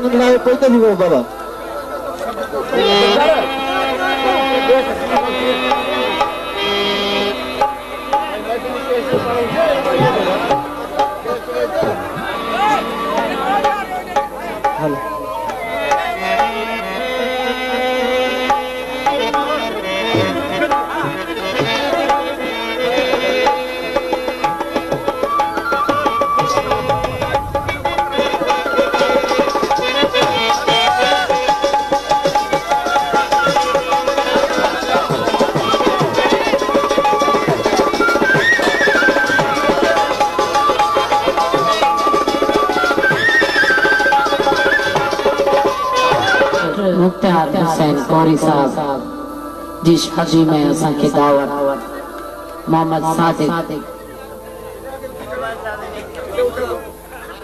mengenai poin juga Bapak. Halo. Mukhtar Hussain कौरी साहब जी शादी में असा के दावत मोहम्मद सादिक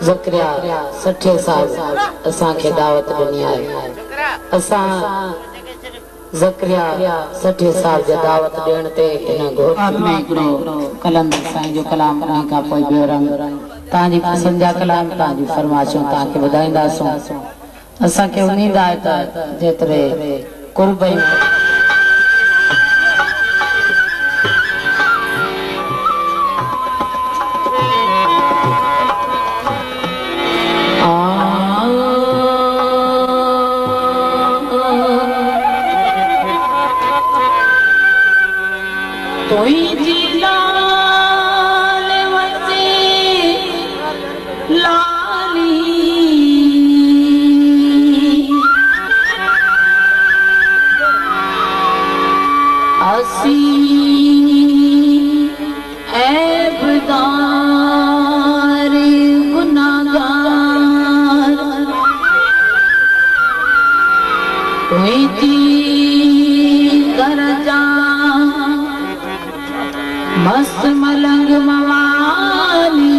ज़करिया सठे साहब असा के दावत ॾिनी आहे। असा ज़करिया सठे साहब जे दावत ॾियण ते इन घोट में हिकिड़ो कलंदर साईं जो कलाम उन खां पोइ ॿियो रंग तव्हांजी पसंदि जा कलाम तव्हांजी फरमाइशूं तव्हांखे ॿुधाईंदासूं। असा के उम्मीद है जेतरे कुर्ब मस्त मलंग मवाली